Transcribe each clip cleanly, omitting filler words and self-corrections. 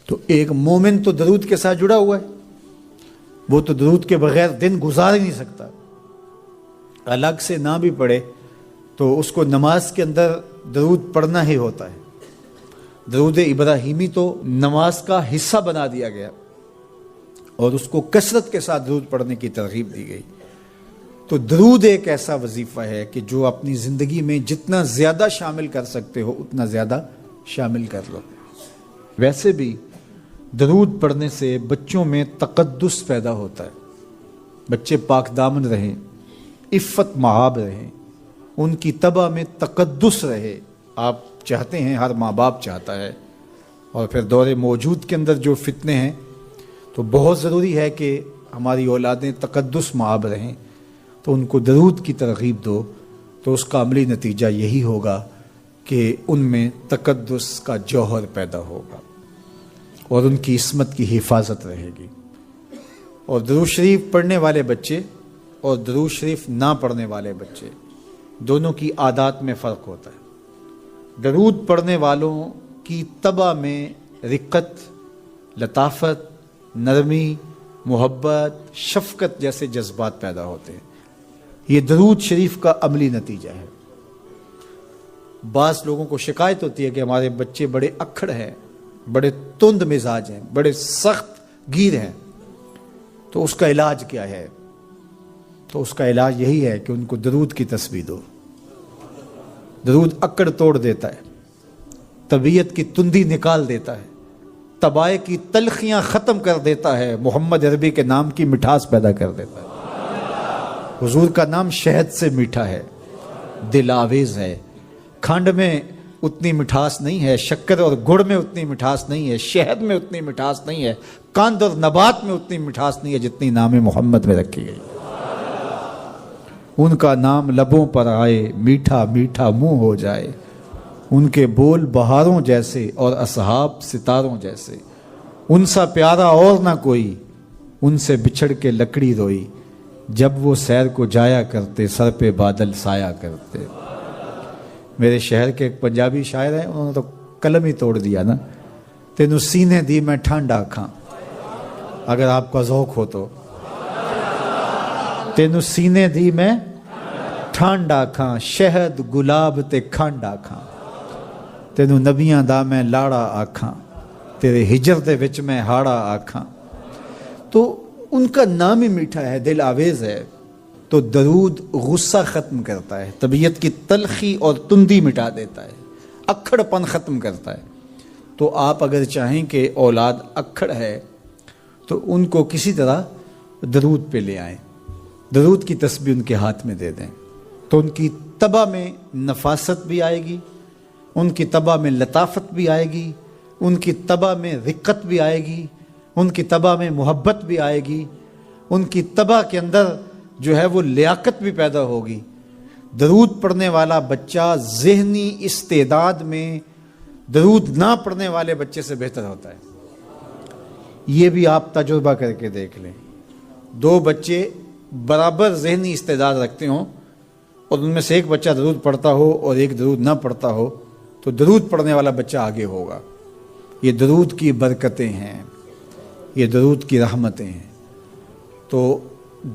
تو ایک مومن تو درود کے ساتھ جڑا ہوا ہے، وہ تو درود کے بغیر دن گزار ہی نہیں سکتا، الگ سے نہ بھی پڑھے تو اس کو نماز کے اندر درود پڑھنا ہی ہوتا ہے۔ درود ابراہیمی تو نماز کا حصہ بنا دیا گیا اور اس کو کثرت کے ساتھ درود پڑھنے کی ترغیب دی گئی۔ تو درود ایک ایسا وظیفہ ہے کہ جو اپنی زندگی میں جتنا زیادہ شامل کر سکتے ہو اتنا زیادہ شامل کر لو۔ ویسے بھی درود پڑھنے سے بچوں میں تقدس پیدا ہوتا ہے، بچے پاک دامن رہیں، عفت مآب رہیں، ان کی طبع میں تقدس رہے۔ آپ چاہتے ہیں، ہر ماں باپ چاہتا ہے، اور پھر دور موجود کے اندر جو فتنے ہیں تو بہت ضروری ہے کہ ہماری اولادیں تقدس مآب رہیں، تو ان کو درود کی ترغیب دو، تو اس کا عملی نتیجہ یہی ہوگا کہ ان میں تقدس کا جوہر پیدا ہوگا اور ان کی عصمت کی حفاظت رہے گی۔ اور درود شریف پڑھنے والے بچے اور درود شریف نہ پڑھنے والے بچے دونوں کی عادات میں فرق ہوتا ہے۔ درود پڑھنے والوں کی طبع میں رقت، لطافت، نرمی، محبت، شفقت جیسے جذبات پیدا ہوتے ہیں۔ یہ درود شریف کا عملی نتیجہ ہے۔ بعض لوگوں کو شکایت ہوتی ہے کہ ہمارے بچے بڑے اکھڑ ہیں، بڑے تند مزاج ہیں، بڑے سخت گیر ہیں، تو اس کا علاج کیا ہے؟ تو اس کا علاج یہی ہے کہ ان کو درود کی تسبیح دو۔ درود اکڑ توڑ دیتا ہے، طبیعت کی تندی نکال دیتا ہے، طبائع کی تلخیاں ختم کر دیتا ہے، محمد عربی کے نام کی مٹھاس پیدا کر دیتا ہے۔ حضور کا نام شہد سے میٹھا ہے، دل آویز ہے، کھنڈ میں اتنی مٹھاس نہیں ہے، شکر اور گڑ میں اتنی مٹھاس نہیں ہے، شہد میں اتنی مٹھاس نہیں ہے، قند اور نبات میں اتنی مٹھاس نہیں ہے جتنی نام محمد میں رکھی گئی۔ ان کا نام لبوں پر آئے، میٹھا میٹھا منہ ہو جائے، ان کے بول بہاروں جیسے اور اصحاب ستاروں جیسے، ان سا پیارا اور نہ کوئی، ان سے بچھڑ کے لکڑی روئی، جب وہ سیر کو جایا کرتے سر پہ بادل سایا کرتے۔ میرے شہر کے ایک پنجابی شاعر ہیں، انہوں نے تو قلم ہی توڑ دیا نا، تینوں سینے دی میں ٹھنڈ آکھاں، اگر آپ کا ذوق ہو تو، تینوں سینے دی میں ٹھنڈ آکھاں، شہد گلاب تے کھنڈ آکھاں، تینوں نبیاں دا میں لاڑا آکھاں، تیرے ہجر دے وچ میں ہاڑا آکھاں۔ تو ان کا نام ہی میٹھا ہے، دل آویز ہے۔ تو درود غصہ ختم کرتا ہے، طبیعت کی تلخی اور تندی مٹا دیتا ہے، اکھڑ پن ختم کرتا ہے۔ تو آپ اگر چاہیں کہ اولاد اکھڑ ہے تو ان کو کسی طرح درود پہ لے آئیں، درود کی تسبیح ان کے ہاتھ میں دے دیں، تو ان کی طبع میں نفاست بھی آئے گی، ان کی طبع میں لطافت بھی آئے گی، ان کی طبع میں رقت بھی آئے گی، ان کی طبع میں محبت بھی آئے گی، ان کی طبع کے اندر جو ہے وہ لیاقت بھی پیدا ہوگی۔ درود پڑھنے والا بچہ ذہنی استعداد میں درود نہ پڑھنے والے بچے سے بہتر ہوتا ہے۔ یہ بھی آپ تجربہ کر کے دیکھ لیں، دو بچے برابر ذہنی استعداد رکھتے ہوں اور ان میں سے ایک بچہ درود پڑھتا ہو اور ایک درود نہ پڑھتا ہو، تو درود پڑھنے والا بچہ آگے ہوگا۔ یہ درود کی برکتیں ہیں، یہ درود کی رحمتیں ہیں۔ تو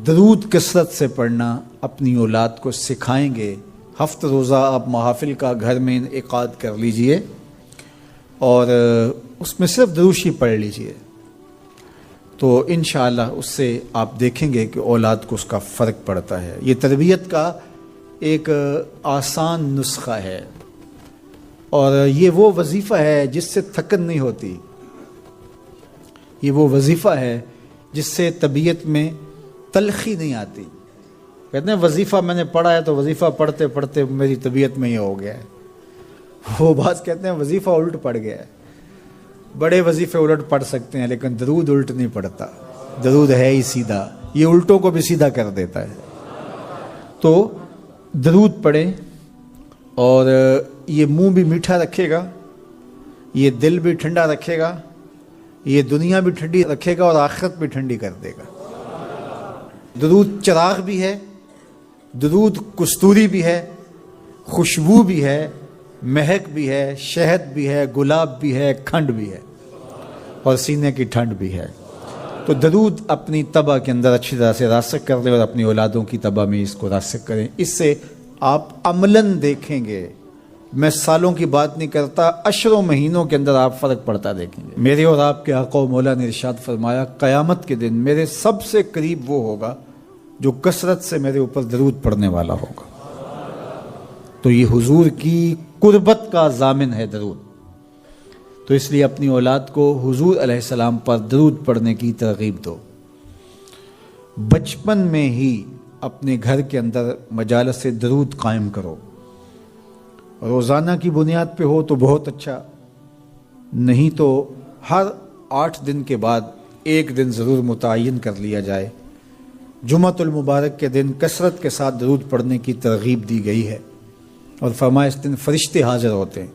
درود کثرت سے پڑھنا اپنی اولاد کو سکھائیں گے۔ ہفتہ روزہ آپ محافل کا گھر میں انعقاد کر لیجئے اور اس میں صرف درود شریف پڑھ لیجئے، تو انشاءاللہ اس سے آپ دیکھیں گے کہ اولاد کو اس کا فرق پڑتا ہے۔ یہ تربیت کا ایک آسان نسخہ ہے اور یہ وہ وظیفہ ہے جس سے تھکن نہیں ہوتی، یہ وہ وظیفہ ہے جس سے طبیعت میں تلخی نہیں آتی۔ کہتے ہیں وظیفہ میں نے پڑھا ہے تو وظیفہ پڑھتے پڑھتے میری طبیعت میں یہ ہو گیا ہے۔ وہ بعض کہتے ہیں وظیفہ الٹ پڑ گیا ہے۔ بڑے وظیفے الٹ پڑھ سکتے ہیں لیکن درود الٹ نہیں پڑھتا، درود ہے ہی سیدھا، یہ الٹوں کو بھی سیدھا کر دیتا ہے۔ تو درود پڑھیں اور یہ منہ بھی میٹھا رکھے گا، یہ دل بھی ٹھنڈا رکھے گا، یہ دنیا بھی ٹھنڈی رکھے گا اور آخرت بھی ٹھنڈی کر دے گا۔ درود چراغ بھی ہے، درود کستوری بھی ہے، خوشبو بھی ہے، مہک بھی ہے، شہد بھی ہے، گلاب بھی ہے، کھنڈ بھی ہے۔ اور سینے کی ٹھنڈ بھی ہے۔ تو درود اپنی طبع کے اندر اچھی طرح سے راسخ کر لیں اور اپنی اولادوں کی طبع میں اس کو راسخ کریں۔ اس سے آپ عملاً دیکھیں گے، میں سالوں کی بات نہیں کرتا، اشروں مہینوں کے اندر آپ فرق پڑتا دیکھیں گے۔ میرے اور آپ کے آقا و مولا نے ارشاد فرمایا، قیامت کے دن میرے سب سے قریب وہ ہوگا جو کثرت سے میرے اوپر درود پڑھنے والا ہوگا۔ تو یہ حضور کی قربت کا ضامن ہے درود۔ تو اس لیے اپنی اولاد کو حضور علیہ السلام پر درود پڑھنے کی ترغیب دو۔ بچپن میں ہی اپنے گھر کے اندر مجالس سے درود قائم کرو۔ روزانہ کی بنیاد پہ ہو تو بہت اچھا، نہیں تو ہر 8 دن کے بعد ایک دن ضرور متعین کر لیا جائے۔ جمعۃ المبارک کے دن کثرت کے ساتھ درود پڑھنے کی ترغیب دی گئی ہے، اور فرمایا اس دن فرشتے حاضر ہوتے ہیں۔